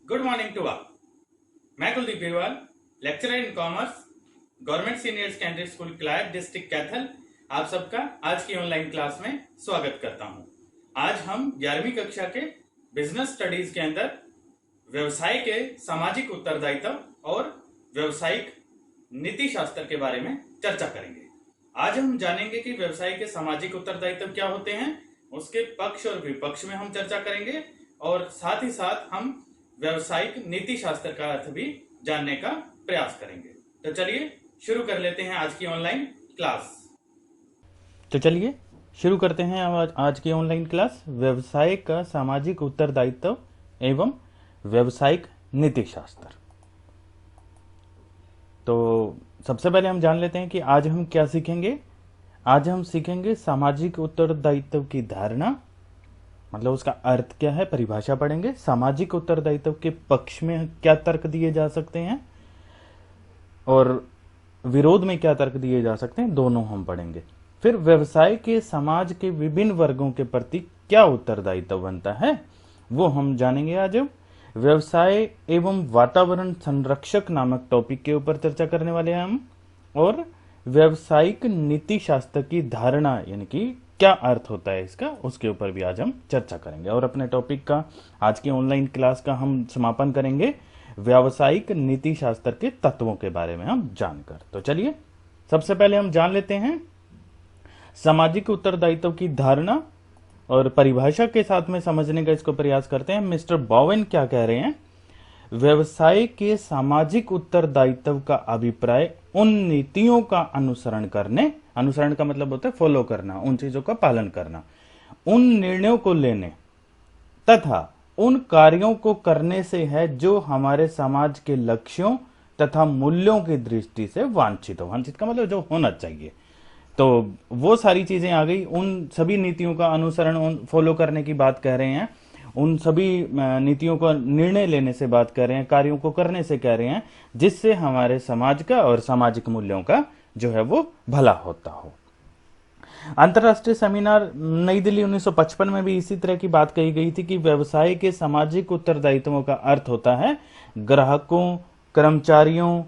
Good morning to all. मैं Kuldeep Berwal, lecturer in commerce, government senior secondary school Kalayat, district Kaithal, आप सबका आज की ऑनलाइन क्लास में स्वागत करता हूं। आज हम 11वीं कक्षा के बिजनेस स्टडीज के अंदर व्यवसाय के सामाजिक उत्तरदायित्व और व्यवसायिक नीति शास्त्र के बारे में चर्चा करेंगे। आज हम जानेंगे कि व्यवसाय के सामाजिक उत्तरदायित्व क्या होते हैं, उसके पक्ष और विपक्ष में हम चर्चा करेंगे और साथ ही साथ हम व्यवसायिक नीति शास्त्र का अर्थ भी जानने का प्रयास करेंगे। तो चलिए शुरू कर लेते हैं आज की ऑनलाइन क्लास। तो चलिए शुरू करते हैं आज की ऑनलाइन क्लास, व्यवसाय का सामाजिक उत्तरदायित्व एवं व्यवसायिक नीति शास्त्र। तो सबसे पहले हम जान लेते हैं कि आज हम क्या सीखेंगे। आज हम सीखेंगे सामाजिक उत्तरदायित्व की धारणा, मतलब उसका अर्थ क्या है, परिभाषा पढ़ेंगे। सामाजिक उत्तरदायित्व के पक्ष में क्या तर्क दिए जा सकते हैं और विरोध में क्या तर्क दिए जा सकते हैं, दोनों हम पढ़ेंगे। फिर व्यवसाय के समाज के विभिन्न वर्गों के प्रति क्या उत्तरदायित्व बनता है वो हम जानेंगे। आज व्यवसाय एवं वातावरण संरक्षक नामक टॉपिक के ऊपर चर्चा करने वाले हैं हम, और व्यवसायिक नीति शास्त्र की धारणा यानी कि क्या अर्थ होता है इसका, उसके ऊपर भी आज हम चर्चा करेंगे। और अपने टॉपिक का, आज की ऑनलाइन क्लास का हम समापन करेंगे व्यावसायिक नीति शास्त्र के तत्वों के बारे में हम जानकर। तो चलिए सबसे पहले हम जान लेते हैं सामाजिक उत्तरदायित्व की धारणा और परिभाषा के साथ में समझने का इसको प्रयास करते हैं। मिस्टर बोवेन क्या कह रहे हैं? व्यवसाय के सामाजिक उत्तरदायित्व का अभिप्राय उन नीतियों का अनुसरण करने, अनुसरण का मतलब होता है फॉलो करना, उन चीजों का पालन करना, उन निर्णयों को लेने तथा उन कार्यों को करने से है जो हमारे समाज के लक्ष्यों तथा मूल्यों की दृष्टि से वांछित हो। वांछित का मतलब जो होना चाहिए। तो वो सारी चीजें आ गई। उन सभी नीतियों का अनुसरण, उन फॉलो करने की बात कह रहे हैं, उन सभी नीतियों का निर्णय लेने से बात कर रहे हैं, कार्यों को करने से कह रहे हैं जिससे हमारे समाज का और सामाजिक मूल्यों का जो है वो भला होता हो। अंतर्राष्ट्रीय सेमिनार नई दिल्ली 1955 में भी इसी तरह की बात कही गई थी कि व्यवसाय के सामाजिक उत्तरदायित्वों का अर्थ होता है ग्राहकों, कर्मचारियों,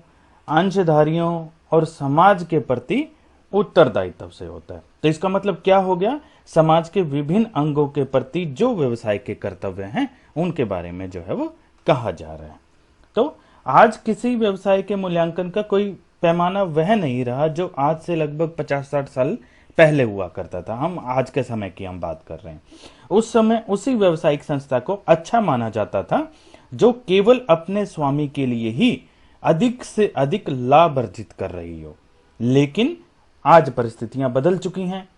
अंशधारियों और समाज के प्रति उत्तरदायित्व से होता है। तो इसका मतलब क्या हो गया? समाज के विभिन्न अंगों के प्रति जो व्यवसाय के कर्तव्य हैं उनके बारे में जो है वो कहा जा रहा है। तो आज किसी व्यवसाय के मूल्यांकन का कोई पैमाना वह नहीं रहा जो आज से लगभग 50-60 साल पहले हुआ करता था। हम आज के समय की हम बात कर रहे हैं। उस समय उसी व्यवसायिक संस्था को अच्छा माना जाता था जो केवल अपने स्वामी के लिए ही अधिक से अधिक लाभ अर्जित कर रही हो। लेकिन आज परिस्थितियां बदल चुकी हैं।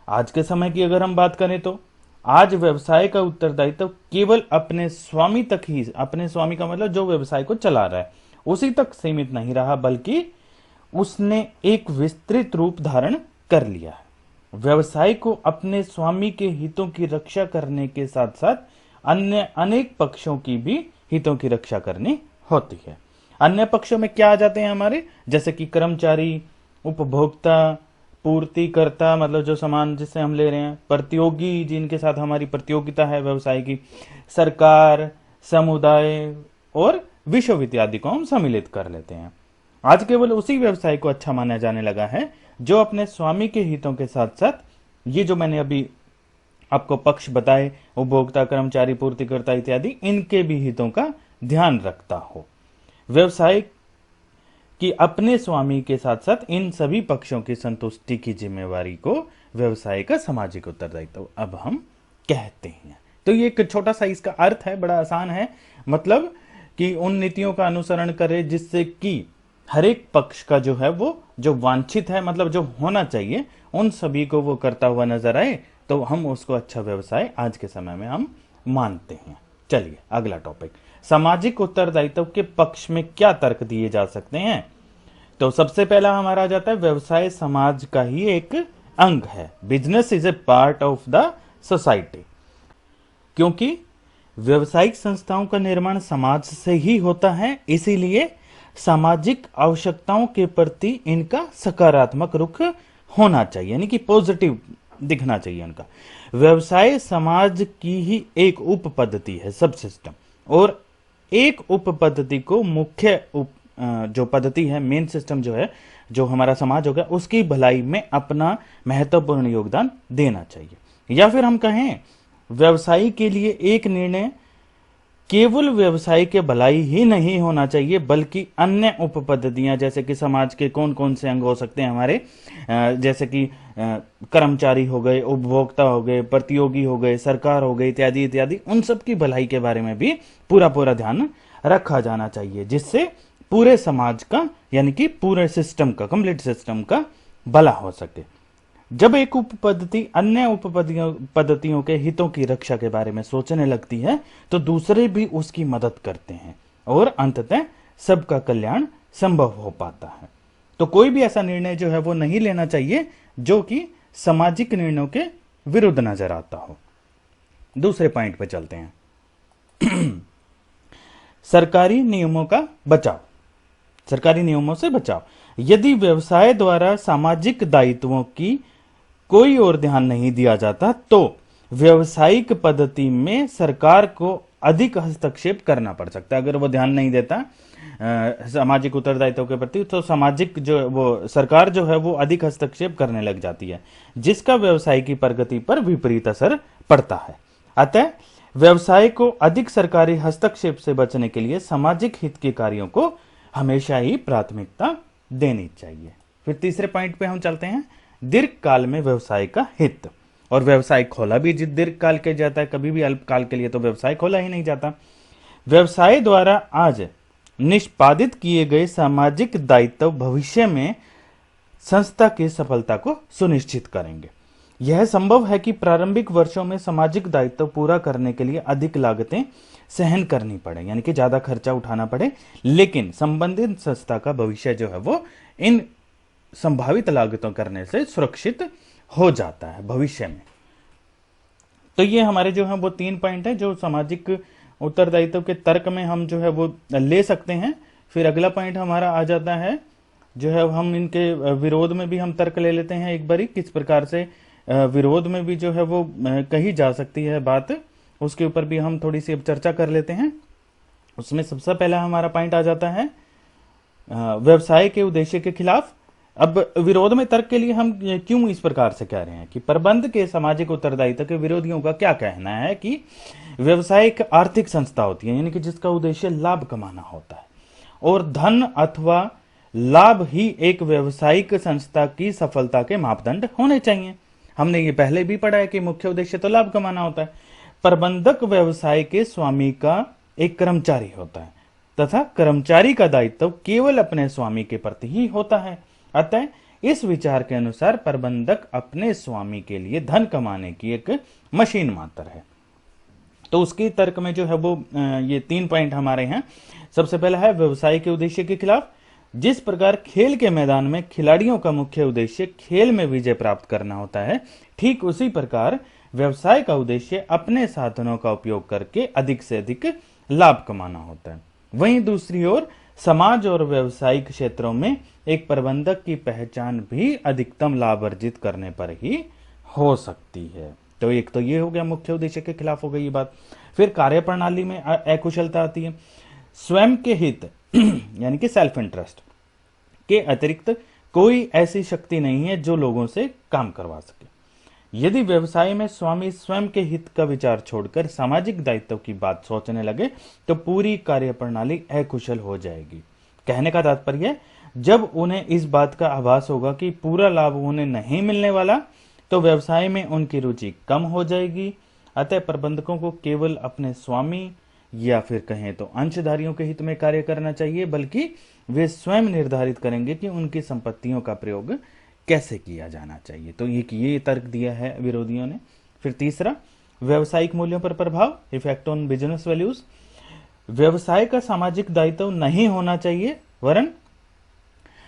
आज के समय की अगर हम बात करें तो आज व्यवसाय का उत्तरदायित्व केवल अपने स्वामी तक ही, अपने स्वामी का मतलब जो व्यवसाय को चला रहा है उसी तक सीमित नहीं रहा, बल्कि उसने एक विस्तृत रूप धारण कर लिया है। व्यवसाय को अपने स्वामी के हितों की रक्षा करने के साथ साथ अन्य अनेक पक्षों की भी हितों की रक्षा करनी होती है। अन्य पक्षों में क्या आ जाते हैं हमारे, जैसे कि कर्मचारी, उपभोक्ता, पूर्तिकर्ता मतलब जो सामान जिससे हम ले रहे हैं, प्रतियोगी जिनके साथ हमारी प्रतियोगिता है व्यवसाय की, सरकार, समुदाय और विश्व इत्यादि को हम सम्मिलित कर लेते हैं। आज केवल उसी व्यवसाय को अच्छा माना जाने लगा है जो अपने स्वामी के हितों के साथ साथ ये जो मैंने अभी आपको पक्ष बताए, उपभोक्ता, कर्मचारी, पूर्तिकर्ता इत्यादि, इनके भी हितों का ध्यान रखता हो। व्यवसाय कि अपने स्वामी के साथ साथ इन सभी पक्षों की संतुष्टि की जिम्मेवारी को व्यवसाय का सामाजिक उत्तरदायित्व अब हम कहते हैं। तो ये एक छोटा सा इसका अर्थ है, बड़ा आसान है। मतलब कि उन नीतियों का अनुसरण करे जिससे कि हर एक पक्ष का जो है वो जो वांछित है, मतलब जो होना चाहिए, उन सभी को वो करता हुआ नजर आए, तो हम उसको अच्छा व्यवसाय आज के समय में हम मानते हैं। चलिए अगला टॉपिक, सामाजिक उत्तरदायित्व के पक्ष में क्या तर्क दिए जा सकते हैं। तो सबसे पहला हमारा आ जाता है व्यवसाय समाज का ही एक अंग है। Business is a part of the society. क्योंकि व्यवसायिक संस्थाओं का निर्माण समाज से ही होता है, इसीलिए सामाजिक आवश्यकताओं के प्रति इनका सकारात्मक रुख होना चाहिए, यानी कि पॉजिटिव दिखना चाहिए उनका। व्यवसाय समाज की ही एक उप पद्धति है, सब सिस्टम, और एक उप पद्धति को मुख्य जो पद्धति है, मेन सिस्टम जो है, जो हमारा समाज होगा, उसकी भलाई में अपना महत्वपूर्ण योगदान देना चाहिए। या फिर हम कहें व्यवसायी के लिए एक निर्णय केवल व्यवसाय के भलाई ही नहीं होना चाहिए, बल्कि अन्य उप पद्धतियां, जैसे कि समाज के कौन कौन से अंग हो सकते हैं हमारे, जैसे कि कर्मचारी हो गए, उपभोक्ता हो गए, प्रतियोगी हो गए, सरकार हो गई, इत्यादि इत्यादि, उन सब की भलाई के बारे में भी पूरा पूरा ध्यान रखा जाना चाहिए, जिससे पूरे समाज का, यानी कि पूरे सिस्टम का, कंप्लीट सिस्टम का भला हो सके। जब एक उप पद्धति अन्य उप पद्धतियों के हितों की रक्षा के बारे में सोचने लगती है, तो दूसरे भी उसकी मदद करते हैं और अंततः सबका कल्याण संभव हो पाता है। तो कोई भी ऐसा निर्णय जो है वो नहीं लेना चाहिए जो कि सामाजिक निर्णयों के विरुद्ध नजर आता हो। दूसरे पॉइंट पे चलते हैं। सरकारी नियमों का बचाव। सरकारी नियमों से बचाव। यदि व्यवसाय द्वारा सामाजिक दायित्वों की कोई और ध्यान नहीं दिया जाता, तो व्यवसायिक पद्धति में सरकार को अधिक हस्तक्षेप करना पड़ सकता है। अगर वो ध्यान नहीं देता सामाजिक उत्तरदायित्व के प्रति, तो सामाजिक जो वो सरकार जो है वो अधिक हस्तक्षेप करने लग जाती है, जिसका व्यवसाय की प्रगति पर विपरीत असर पड़ता है। अतः व्यवसाय को अधिक सरकारी हस्तक्षेप से बचने के लिए सामाजिक हित के कार्यों को हमेशा ही प्राथमिकता देनी चाहिए। फिर तीसरे पॉइंट पे हम चलते हैं, दीर्घ काल में व्यवसाय का हित। और व्यवसाय खोला भी दीर्घ काल के जाता है, कभी भी अल्पकाल के लिए तो व्यवसाय खोला ही नहीं जाता। व्यवसाय द्वारा आज निष्पादित किए गए सामाजिक दायित्व भविष्य में संस्था की सफलता को सुनिश्चित करेंगे। यह संभव है कि प्रारंभिक वर्षों में सामाजिक दायित्व पूरा करने के लिए अधिक लागतें सहन करनी पड़े, यानी कि ज्यादा खर्चा उठाना पड़े, लेकिन संबंधित संस्था का भविष्य जो है वो इन संभावित लागतों करने से सुरक्षित हो जाता है भविष्य में। तो ये हमारे जो है वो 3 पॉइंट है जो सामाजिक उत्तरदायित्व के तर्क में हम जो है वो ले सकते हैं। फिर अगला पॉइंट हमारा आ जाता है, जो है हम इनके विरोध में भी हम तर्क ले लेते हैं एक बारी, किस प्रकार से विरोध में भी जो है वो कही जा सकती है बात, उसके ऊपर भी हम थोड़ी सी अब चर्चा कर लेते हैं। उसमें सबसे पहला हमारा पॉइंट आ जाता है व्यवसाय के उद्देश्य के खिलाफ। अब विरोध में तर्क के लिए हम क्यों इस प्रकार से कह रहे हैं कि प्रबंध के सामाजिक उत्तरदायित्व के विरोधियों का क्या कहना है कि व्यवसाय एक आर्थिक संस्था होती है, यानी कि जिसका उद्देश्य लाभ कमाना होता है, और धन अथवा लाभ ही एक व्यवसायिक संस्था की सफलता के मापदंड होने चाहिए। हमने ये पहले भी पढ़ा है कि मुख्य उद्देश्य तो लाभ कमाना होता है। प्रबंधक व्यवसाय के स्वामी का एक कर्मचारी होता है तथा कर्मचारी का दायित्व केवल अपने स्वामी के प्रति ही होता है। अतः इस विचार के अनुसार प्रबंधक अपने स्वामी के लिए धन कमाने की एक मशीन मात्र है। तो उसकी तर्क में जो है वो ये 3 पॉइंट हमारे हैं। सबसे पहला है व्यवसाय के उद्देश्य के खिलाफ। जिस प्रकार खेल के मैदान में खिलाड़ियों का मुख्य उद्देश्य खेल में विजय प्राप्त करना होता है, ठीक उसी प्रकार व्यवसाय का उद्देश्य अपने साधनों का उपयोग करके अधिक से अधिक लाभ कमाना होता है। वहीं दूसरी ओर समाज और व्यवसायिक क्षेत्रों में एक प्रबंधक की पहचान भी अधिकतम लाभ अर्जित करने पर ही हो सकती है। तो एक तो ये हो गया, मुख्य उद्देश्य के खिलाफ हो गई ये बात। फिर कार्यप्रणाली में अकुशलता आती है। स्वयं के हित यानी कि सेल्फ इंटरेस्ट के अतिरिक्त कोई ऐसी शक्ति नहीं है जो लोगों से काम करवा सके। यदि व्यवसाय में स्वामी स्वयं के हित का विचार छोड़कर सामाजिक दायित्व की बात सोचने लगे तो पूरी कार्यप्रणाली अकुशल हो जाएगी। कहने का तात्पर्य, जब उन्हें इस बात का आभास होगा कि पूरा लाभ उन्हें नहीं मिलने वाला, तो व्यवसाय में उनकी रुचि कम हो जाएगी। अतः प्रबंधकों को केवल अपने स्वामी या फिर कहें तो अंशधारियों के हित में कार्य करना चाहिए, बल्कि वे स्वयं निर्धारित करेंगे कि उनकी संपत्तियों का प्रयोग कैसे किया जाना चाहिए। तो ये तर्क दिया है विरोधियों ने। फिर तीसरा, व्यवसायिक मूल्यों पर प्रभाव, इफेक्ट ऑन बिजनेस वैल्यूज। व्यवसाय का सामाजिक दायित्व नहीं होना चाहिए,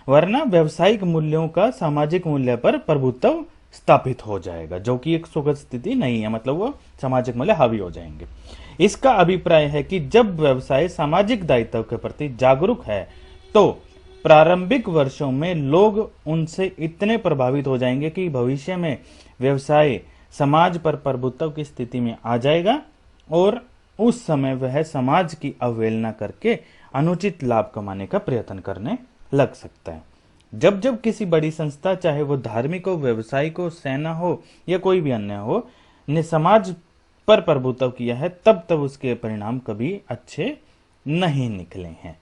वरना व्यवसायिक मूल्यों का सामाजिक मूल्य पर प्रभुत्व स्थापित हो जाएगा, जो कि एक सुखद स्थिति नहीं है, मतलब वो सामाजिक मूल्य हावी हो जाएंगे। इसका अभिप्राय है कि जब व्यवसाय सामाजिक दायित्व के प्रति जागरूक है तो प्रारंभिक वर्षों में लोग उनसे इतने प्रभावित हो जाएंगे कि भविष्य में व्यवसाय समाज पर प्रभुत्व की स्थिति में आ जाएगा और उस समय वह समाज की अवहेलना करके अनुचित लाभ कमाने का प्रयत्न करने लग सकता है। जब जब किसी बड़ी संस्था, चाहे वो धार्मिक हो, व्यवसायिक हो, सेना हो या कोई भी अन्य हो, ने समाज पर प्रभुत्व किया है, तब तब उसके परिणाम कभी अच्छे नहीं निकले हैं।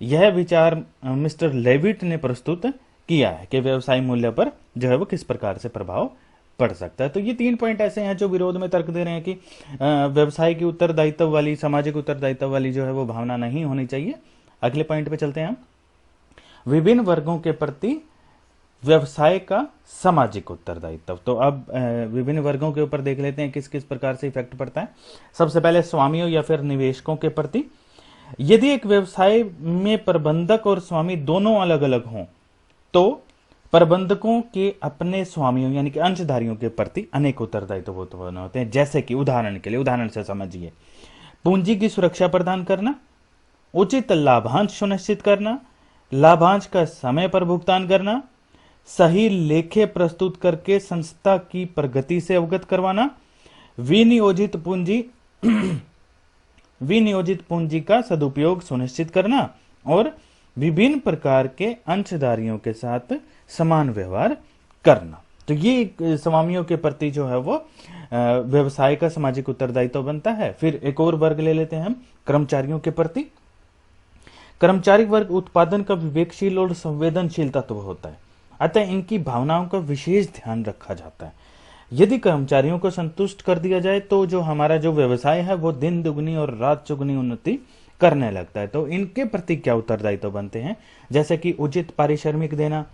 यह विचार मिस्टर लेविट ने प्रस्तुत किया है कि व्यवसाय मूल्य पर जो है वो किस प्रकार से प्रभाव पड़ सकता है। तो ये 3 पॉइंट ऐसे हैं जो विरोध में तर्क दे रहे हैं कि व्यवसाय की उत्तरदायित्व वाली, सामाजिक उत्तरदायित्व वाली जो है वो भावना नहीं होनी चाहिए। अगले पॉइंट पे चलते हैं हम। विभिन्न वर्गों के प्रति व्यवसाय का सामाजिक उत्तरदायित्व। तो अब विभिन्न वर्गों के ऊपर देख लेते हैं किस किस प्रकार से इफेक्ट पड़ता है। सबसे पहले स्वामियों या फिर निवेशकों के प्रति। यदि एक व्यवसाय में प्रबंधक और स्वामी दोनों अलग अलग हों तो प्रबंधकों के अपने स्वामियों यानी कि अंशधारियों के प्रति अनेक उत्तरदायित्व होते हैं। जैसे कि उदाहरण से समझिए, पूंजी की सुरक्षा प्रदान करना, उचित लाभांश सुनिश्चित करना, लाभांश का समय पर भुगतान करना, सही लेखे प्रस्तुत करके संस्था की प्रगति से अवगत करवाना, विनियोजित पूंजी का सदुपयोग सुनिश्चित करना और विभिन्न प्रकार के अंशधारियों के साथ समान व्यवहार करना। तो ये स्वामियों के प्रति जो है वो व्यवसाय का सामाजिक उत्तरदायित्व बनता है। फिर एक और वर्ग ले लेते हैं हम, कर्मचारियों के प्रति। कर्मचारी वर्ग उत्पादन का विवेकशील और संवेदनशील तत्व होता है, अतः इनकी भावनाओं का विशेष ध्यान रखा जाता है। यदि कर्मचारियों को संतुष्ट कर दिया जाए तो जो हमारा जो व्यवसाय है वो दिन दुगनी और रात चौगुनी उन्नति करने लगता है। तो इनके प्रति क्या उत्तरदायित्व बनते हैं, जैसे कि उचित पारिश्रमिक देना,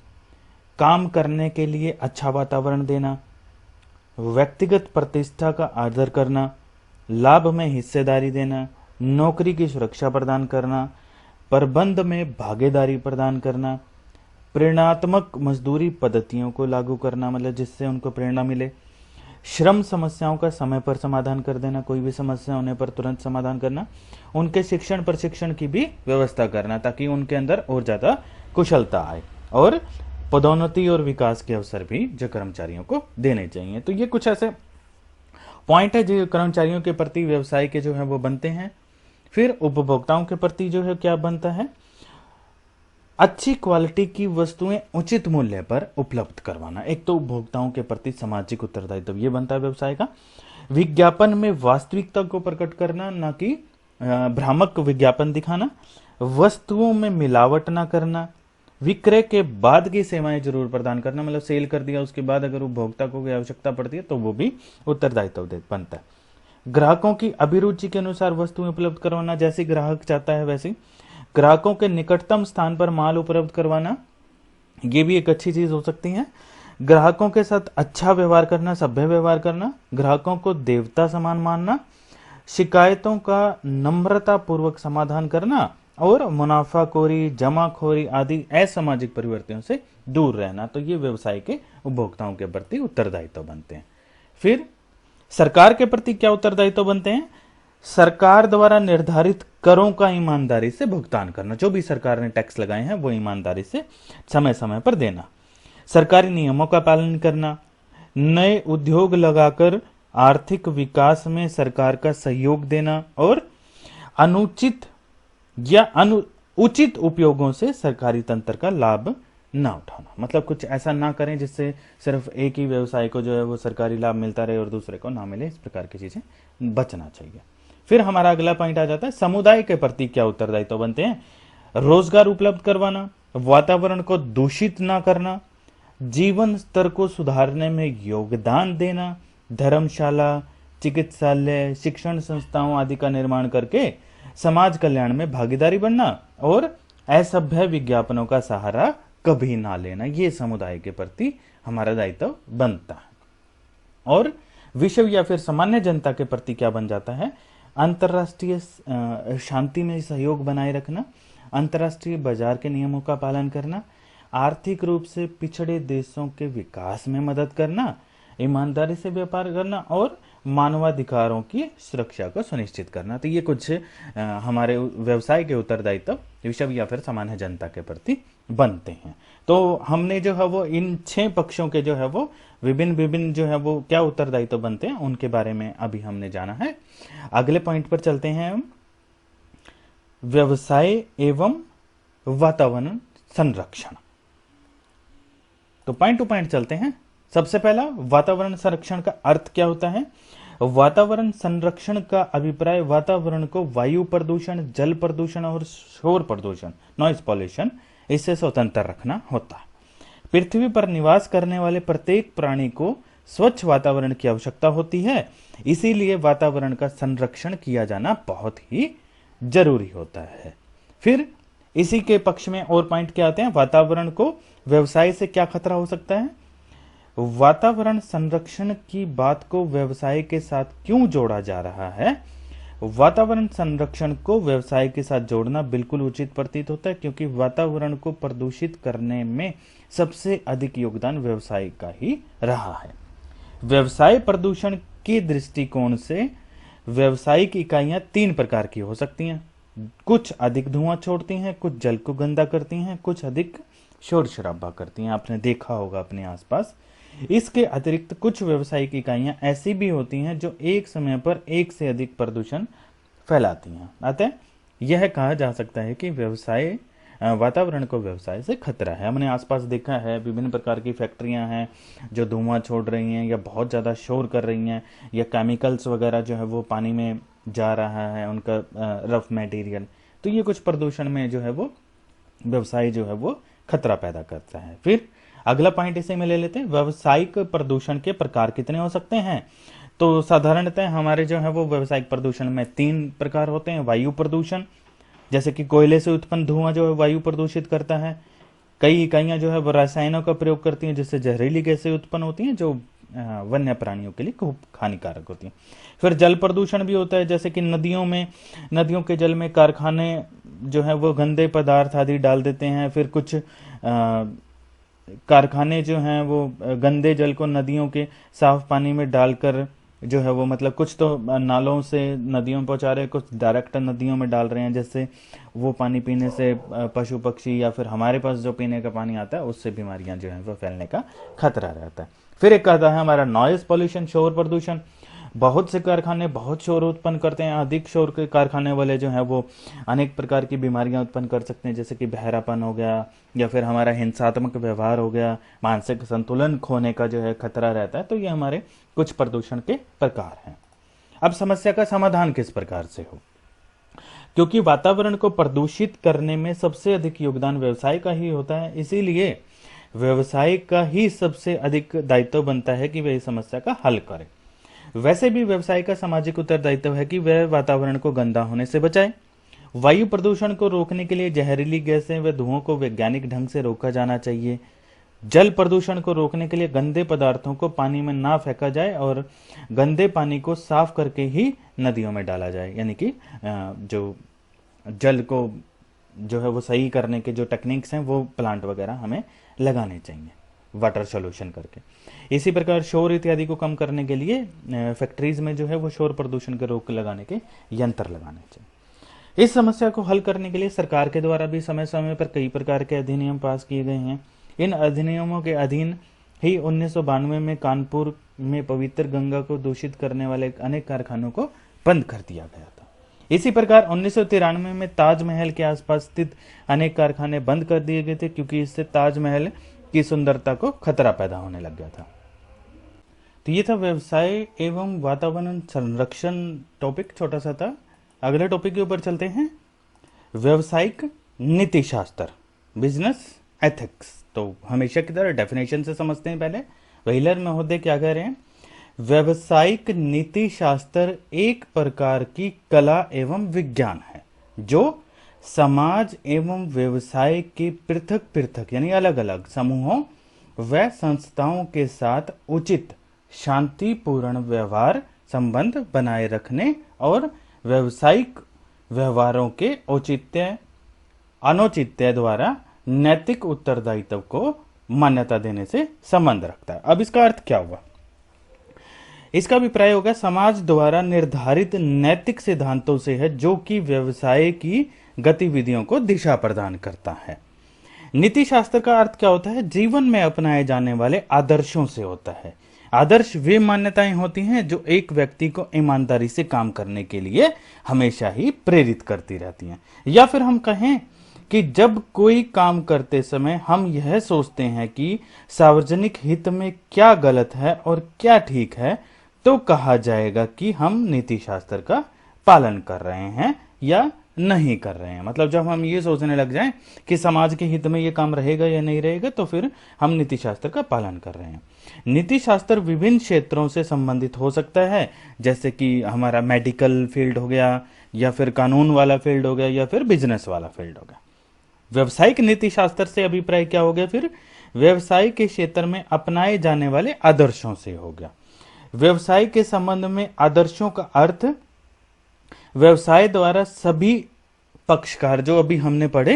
काम करने के लिए अच्छा वातावरण देना, व्यक्तिगत प्रतिष्ठा का आदर करना, लाभ में हिस्सेदारी देना, नौकरी की सुरक्षा प्रदान करना, प्रबंध में भागीदारी प्रदान करना, प्रेरणात्मक मजदूरी पद्धतियों को लागू करना, मतलब जिससे उनको प्रेरणा मिले, श्रम समस्याओं का समय पर समाधान कर देना, कोई भी समस्या होने पर तुरंत समाधान करना, उनके शिक्षण प्रशिक्षण की भी व्यवस्था करना ताकि उनके अंदर और ज्यादा कुशलता आए, और पदोन्नति और विकास के अवसर भी जो कर्मचारियों को देने चाहिए। तो ये कुछ ऐसे पॉइंट है जो कर्मचारियों के प्रति व्यवसाय के जो है वो बनते हैं। फिर उपभोक्ताओं के प्रति जो है क्या बनता है, अच्छी क्वालिटी की वस्तुएं उचित मूल्य पर उपलब्ध करवाना। एक तो उपभोक्ताओं के प्रति सामाजिक उत्तरदायित्व ये बनता है व्यवसाय का। विज्ञापन में वास्तविकता को प्रकट करना, ना कि भ्रामक विज्ञापन दिखाना, वस्तुओं में मिलावट ना करना, विक्रय के बाद की सेवाएं जरूर प्रदान करना, मतलब सेल कर दिया उसके बाद अगर उपभोक्ता को कोई आवश्यकता पड़ती है तो वो भी उत्तरदायित्व बनता है। ग्राहकों की अभिरुचि के अनुसार वस्तुएं उपलब्ध करवाना, जैसे ग्राहक चाहता है वैसे ग्राहकों के निकटतम स्थान पर माल उपलब्ध करवाना, ये भी एक अच्छी चीज हो सकती है। ग्राहकों के साथ अच्छा व्यवहार करना, सभ्य व्यवहार करना, ग्राहकों को देवता समान मानना, शिकायतों का नम्रता पूर्वक समाधान करना और मुनाफाखोरी, जमाखोरी आदि असामाजिक प्रवृत्तियों से दूर रहना। तो ये व्यवसाय के उपभोक्ताओं के प्रति उत्तरदायित्व बनते हैं। फिर सरकार के प्रति क्या उत्तरदायित्व बनते हैं, सरकार द्वारा निर्धारित करों का ईमानदारी से भुगतान करना, जो भी सरकार ने टैक्स लगाए हैं वो ईमानदारी से समय समय पर देना, सरकारी नियमों का पालन करना, नए उद्योग लगाकर आर्थिक विकास में सरकार का सहयोग देना और अनुचित या उचित उपयोगों से सरकारी तंत्र का लाभ ना उठाना, मतलब कुछ ऐसा ना करें जिससे सिर्फ एक ही व्यवसाय को जो है वो सरकारी लाभ मिलता रहे और दूसरे को ना मिले। इस प्रकार की चीजें बचना चाहिए। फिर हमारा अगला पॉइंट आ जाता है समुदाय के प्रति क्या उत्तरदायित्व बनते हैं, रोजगार उपलब्ध करवाना, वातावरण को दूषित ना करना, जीवन स्तर को सुधारने में योगदान देना, धर्मशाला, चिकित्सालय, शिक्षण संस्थाओं आदि का निर्माण करके समाज कल्याण में भागीदारी बनना और असभ्य विज्ञापनों का सहारा कभी ना लेना। ये समुदाय के प्रति हमारा दायित्व बनता है। और विश्व या फिर सामान्य जनता के प्रति क्या बन जाता है, अंतर्राष्ट्रीय शांति में सहयोग बनाए रखना, अंतर्राष्ट्रीय बाजार के नियमों का पालन करना, आर्थिक रूप से पिछड़े देशों के विकास में मदद करना, ईमानदारी से व्यापार करना और मानवाधिकारों की सुरक्षा को सुनिश्चित करना। तो ये कुछ हमारे व्यवसाय के उत्तरदायित्व विश्व या फिर सामान्य जनता के प्रति बनते हैं। तो हमने जो है वो इन 6 पक्षों के जो है वो विभिन्न विभिन्न जो है वो क्या उत्तरदायित्व बनते हैं उनके बारे में अभी हमने जाना है। अगले पॉइंट पर चलते हैं हम, व्यवसाय एवं वातावरण संरक्षण। तो पॉइंट टू पॉइंट चलते हैं। सबसे पहला, वातावरण संरक्षण का अर्थ क्या होता है। वातावरण संरक्षण का अभिप्राय वातावरण को वायु प्रदूषण, जल प्रदूषण और शोर प्रदूषण, नॉइज पॉल्यूशन, इससे स्वतंत्र रखना होता है। पृथ्वी पर निवास करने वाले प्रत्येक प्राणी को स्वच्छ वातावरण की आवश्यकता होती है, इसीलिए वातावरण का संरक्षण किया जाना बहुत ही जरूरी होता है। फिर इसी के पक्ष में और पॉइंट क्या आते हैं, वातावरण को व्यवसाय से क्या खतरा हो सकता है। वातावरण संरक्षण की बात को व्यवसाय के साथ क्यों जोड़ा जा रहा है। वातावरण संरक्षण को व्यवसाय के साथ जोड़ना बिल्कुल उचित प्रतीत होता है, क्योंकि वातावरण को प्रदूषित करने में सबसे अधिक योगदान व्यवसाय का ही रहा है। व्यवसाय प्रदूषण के दृष्टिकोण से व्यवसायिक इकाइयां 3 प्रकार की हो सकती हैं। कुछ अधिक धुआं छोड़ती हैं, कुछ जल को गंदा करती हैं, कुछ अधिक शोर शराबा करती हैं। आपने देखा होगा अपने आसपास। इसके अतिरिक्त कुछ व्यवसायिक इकाइयां ऐसी भी होती हैं जो एक समय पर एक से अधिक प्रदूषण फैलाती हैं। अतः यह कहा जा सकता है कि व्यवसाय वातावरण को व्यवसाय से खतरा है। हमने आसपास देखा है विभिन्न प्रकार की फैक्ट्रियां हैं जो धुआं छोड़ रही हैं या बहुत ज़्यादा शोर कर रही हैं, या केमिकल्स वगैरह जो है वो पानी में जा रहा है, उनका रफ मटेरियल। तो ये कुछ प्रदूषण में जो है वो व्यवसाय जो है वो खतरा पैदा करता है। फिर अगला पॉइंट इसे में ले लेते हैं, व्यावसायिक प्रदूषण के प्रकार कितने हो सकते हैं। तो साधारणतः हमारे जो है वो व्यावसायिक प्रदूषण में 3 प्रकार होते हैं। वायु प्रदूषण, जैसे कि कोयले से उत्पन्न धुआं जो है वायु प्रदूषित करता है। कई इकाइयां जो है वो रसायनों का प्रयोग करती हैं जिससे जहरीली गैसें उत्पन्न होती हैं जो वन्य प्राणियों के लिए खूब हानिकारक होती हैं। फिर जल प्रदूषण भी होता है, जैसे कि नदियों के जल में कारखाने जो है वो गंदे पदार्थ आदि डाल देते हैं। फिर कुछ कारखाने जो हैं वो गंदे जल को नदियों के साफ पानी में डालकर जो है वो मतलब कुछ तो नालों से नदियों में पहुंचा रहे हैं, कुछ डायरेक्ट नदियों में डाल रहे हैं, जिससे वो पानी पीने से पशु पक्षी या फिर हमारे पास जो पीने का पानी आता है उससे बीमारियां जो है वो फैलने का खतरा रहता है। फिर एक आता है हमारा नॉइज पॉल्यूशन, शोर प्रदूषण। बहुत से कारखाने बहुत शोर उत्पन्न करते हैं। अधिक शोर के कारखाने वाले जो है वो अनेक प्रकार की बीमारियां उत्पन्न कर सकते हैं, जैसे कि बहरापन हो गया या फिर हमारा हिंसात्मक व्यवहार हो गया, मानसिक संतुलन खोने का जो है खतरा रहता है। तो ये हमारे कुछ प्रदूषण के प्रकार हैं। अब समस्या का समाधान किस प्रकार से हो, क्योंकि वातावरण को प्रदूषित करने में सबसे अधिक योगदान व्यवसाय का ही होता है, इसीलिए व्यवसाय का ही सबसे अधिक दायित्व बनता है कि वह इस समस्या का हल करे। वैसे भी व्यवसाय का सामाजिक उत्तरदायित्व है कि वह वातावरण को गंदा होने से बचाए। वायु प्रदूषण को रोकने के लिए जहरीली गैसें व धुओं को वैज्ञानिक ढंग से रोका जाना चाहिए। जल प्रदूषण को रोकने के लिए गंदे पदार्थों को पानी में ना फेंका जाए और गंदे पानी को साफ करके ही नदियों में डाला जाए, यानी कि जो जल को जो है वो सही करने के जो टेक्निक्स हैं वो प्लांट वगैरह हमें लगाने चाहिए वाटर सोल्यूशन करके। इसी प्रकार शोर इत्यादि को कम करने के लिए फैक्ट्रीज में जो है वो शोर प्रदूषण के रोक लगाने के यंत्र लगाने चाहिए। इस समस्या को हल करने के लिए सरकार के द्वारा भी समय समय पर कई प्रकार के अधिनियम पास किए गए हैं। इन अधिनियमों के अधीन ही 1992 में कानपुर में पवित्र गंगा को दूषित करने वाले अनेक कारखानों को बंद कर दिया गया था। इसी प्रकार 1993 में ताजमहल के आसपास स्थित अनेक कारखाने बंद कर दिए गए थे, क्योंकि इससे ताजमहल की सुंदरता को खतरा पैदा होने लग गया था। तो ये था व्यवसाय एवं वातावरण संरक्षण टॉपिक, छोटा सा था। अगले टॉपिक के ऊपर चलते हैं, व्यवसायिक नीति शास्त्र, बिजनेस एथिक्स। तो हमेशा की तरह डेफिनेशन से समझते हैं पहले। व्हीलर महोदय क्या कह रहे हैं, व्यवसायिक नीति शास्त्र एक प्रकार की कला एवं विज्ञान है जो समाज एवं व्यवसाय के पृथक पृथक यानी अलग अलग समूहों व संस्थाओं के साथ उचित शांतिपूर्ण व्यवहार संबंध बनाए रखने और व्यावसायिक व्यवहारों के औचित्य अनौचित्य द्वारा नैतिक उत्तरदायित्व को मान्यता देने से संबंध रखता है। अब इसका अर्थ क्या हुआ, इसका अभिप्राय होगा समाज द्वारा निर्धारित नैतिक सिद्धांतों से है जो कि व्यवसाय की गतिविधियों को दिशा प्रदान करता है। नीति शास्त्र का अर्थ क्या होता है? जीवन में अपनाए जाने वाले आदर्शों से होता है। आदर्श वे मान्यताएं होती हैं जो एक व्यक्ति को ईमानदारी से काम करने के लिए हमेशा ही प्रेरित करती रहती हैं। या फिर हम कहें कि जब कोई काम करते समय हम यह सोचते हैं कि सार्वजनिक हित में क्या गलत है और क्या ठीक है, तो कहा जाएगा कि हम नीति शास्त्र का पालन कर रहे हैं या नहीं कर रहे हैं। मतलब जब हम ये सोचने लग जाएं कि समाज के हित में ये काम रहेगा या नहीं रहेगा, तो फिर हम नीति शास्त्र का पालन कर रहे हैं। नीति शास्त्र विभिन्न क्षेत्रों से संबंधित हो सकता है, जैसे कि हमारा मेडिकल फील्ड हो गया, या फिर कानून वाला फील्ड हो गया, या फिर बिजनेस वाला फील्ड हो गया। व्यवसायिक नीति शास्त्र से अभिप्राय क्या हो गया? फिर व्यवसाय के क्षेत्र में अपनाए जाने वाले आदर्शों से हो गया। व्यवसाय के संबंध में आदर्शों का अर्थ व्यवसाय द्वारा सभी पक्षकार, जो अभी हमने पढ़े,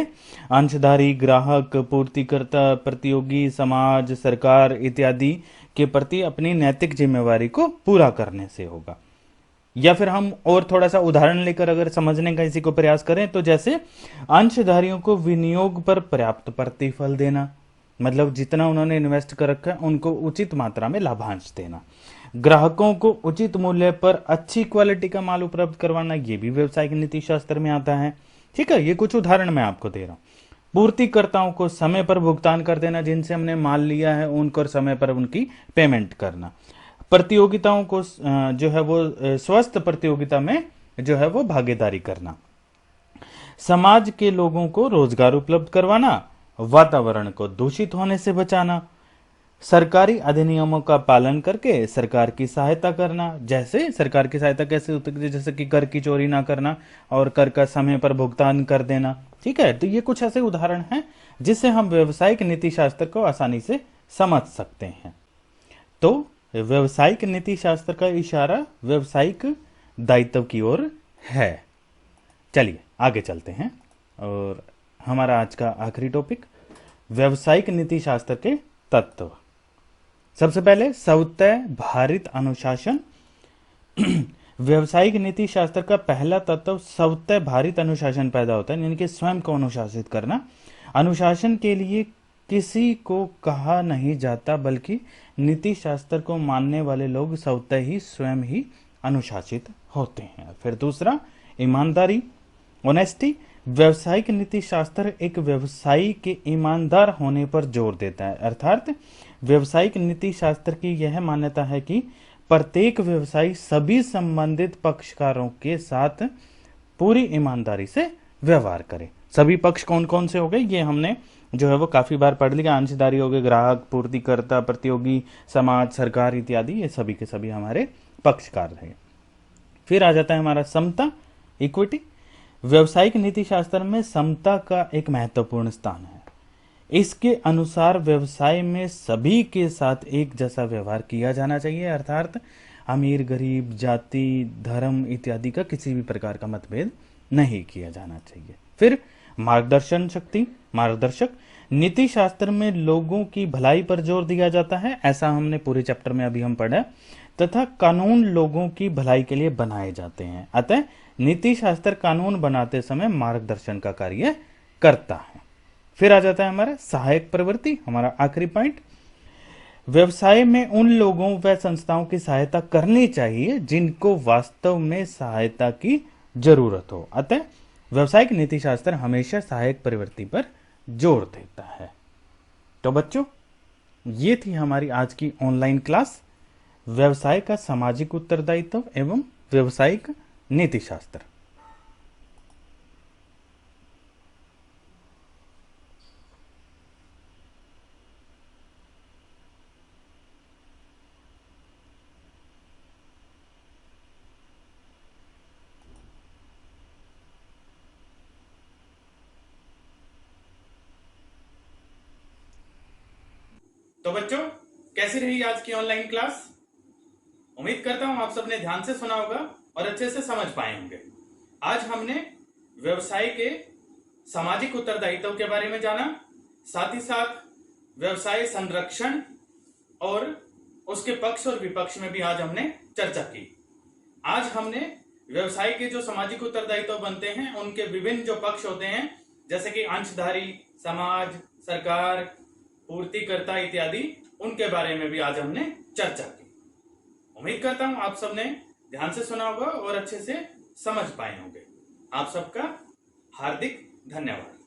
अंशधारी, ग्राहक, पूर्तिकर्ता, प्रतियोगी, समाज, सरकार इत्यादि के प्रति अपनी नैतिक जिम्मेवारी को पूरा करने से होगा। या फिर हम और थोड़ा सा उदाहरण लेकर अगर समझने का इसी को प्रयास करें, तो जैसे अंशधारियों को विनियोग पर पर्याप्त प्रतिफल देना, मतलब जितना उन्होंने इन्वेस्ट कर रखा है उनको उचित मात्रा में लाभांश देना। ग्राहकों को उचित मूल्य पर अच्छी क्वालिटी का माल उपलब्ध करवाना, ये भी व्यवसायिक नीति शास्त्र में आता है। ठीक है, ये कुछ उदाहरण मैं आपको दे रहा हूं। पूर्तिकर्ताओं को समय पर भुगतान कर देना, जिनसे हमने माल लिया है उनको समय पर उनकी पेमेंट करना। प्रतियोगिताओं को जो है वो स्वस्थ प्रतियोगिता में जो है वो भागीदारी करना। समाज के लोगों को रोजगार उपलब्ध करवाना, वातावरण को दूषित होने से बचाना, सरकारी अधिनियमों का पालन करके सरकार की सहायता करना। जैसे सरकार की सहायता कैसे होती है? जैसे कि कर की चोरी ना करना और कर का समय पर भुगतान कर देना। ठीक है, तो ये कुछ ऐसे उदाहरण हैं जिससे हम व्यवसायिक नीति शास्त्र को आसानी से समझ सकते हैं। तो व्यवसायिक नीति शास्त्र का इशारा व्यवसायिक दायित्व की ओर है। चलिए आगे चलते हैं, और हमारा आज का आखिरी टॉपिक, व्यवसायिक नीति शास्त्र के तत्व। सबसे पहले स्वतः भारित अनुशासन। व्यवसायिक नीति शास्त्र का पहला तत्व स्वतः भारित अनुशासन पैदा होता है, यानी कि स्वयं को अनुशासित करना। अनुशासन के लिए किसी को कहा नहीं जाता, बल्कि नीति शास्त्र को मानने वाले लोग स्वतः ही स्वयं ही अनुशासित होते हैं। फिर दूसरा, ईमानदारी, ऑनेस्टी। व्यवसायिक नीति शास्त्र एक व्यवसायी के ईमानदार होने पर जोर देता है। अर्थात व्यवसायिक नीति शास्त्र की यह मान्यता है कि प्रत्येक व्यवसायी सभी संबंधित पक्षकारों के साथ पूरी ईमानदारी से व्यवहार करे। सभी पक्ष कौन कौन से हो गए, ये हमने जो है वो काफी बार पढ़ लिया। अंशधारी हो गए, ग्राहक, पूर्तिकर्ता, प्रतियोगी, समाज, सरकार इत्यादि, ये सभी के सभी हमारे पक्षकार हैं। फिर आ जाता है हमारा समता, इक्विटी। व्यवसायिक नीति शास्त्र में समता का एक महत्वपूर्ण स्थान है। इसके अनुसार व्यवसाय में सभी के साथ एक जैसा व्यवहार किया जाना चाहिए, अर्थात अमीर, गरीब, जाति, धर्म इत्यादि का किसी भी प्रकार का मतभेद नहीं किया जाना चाहिए। फिर मार्गदर्शन शक्ति, मार्गदर्शक। नीति शास्त्र में लोगों की भलाई पर जोर दिया जाता है, ऐसा हमने पूरे चैप्टर में अभी हम पढ़ा, तथा कानून लोगों की भलाई के लिए बनाए जाते हैं। अतः नीति शास्त्र कानून बनाते समय मार्गदर्शन का कार्य करता है। फिर आ जाता है हमारा सहायक प्रवृत्ति, हमारा आखिरी पॉइंट। व्यवसाय में उन लोगों व संस्थाओं की सहायता करनी चाहिए जिनको वास्तव में सहायता की जरूरत हो। अतः व्यवसायिक नीति शास्त्र हमेशा सहायक प्रवृत्ति पर जोर देता है। तो बच्चों, ये थी हमारी आज की ऑनलाइन क्लास, व्यवसाय का सामाजिक उत्तरदायित्व एवं व्यवसायिक नीति शास्त्र। तो बच्चों, कैसी रही आज की ऑनलाइन क्लास? उम्मीद करता हूं आप सबने ध्यान से सुना होगा और अच्छे से समझ पाए होंगे। आज हमने व्यवसाय के सामाजिक उत्तरदायित्व के बारे में जाना, साथ ही साथ व्यवसाय संरक्षण और उसके पक्ष और विपक्ष में भी आज हमने चर्चा की। आज हमने व्यवसाय के जो सामाजिक उत्तरदायित्व बनते हैं उनके विभिन्न जो पक्ष होते हैं, जैसे कि अंशधारी, समाज, सरकार, पूर्तिकर्ता इत्यादि उनके बारे में भी आज हमने चर्चा की। उम्मीद करता हूं आप सबने ध्यान से सुना होगा और अच्छे से समझ पाए होंगे। आप सबका हार्दिक धन्यवाद।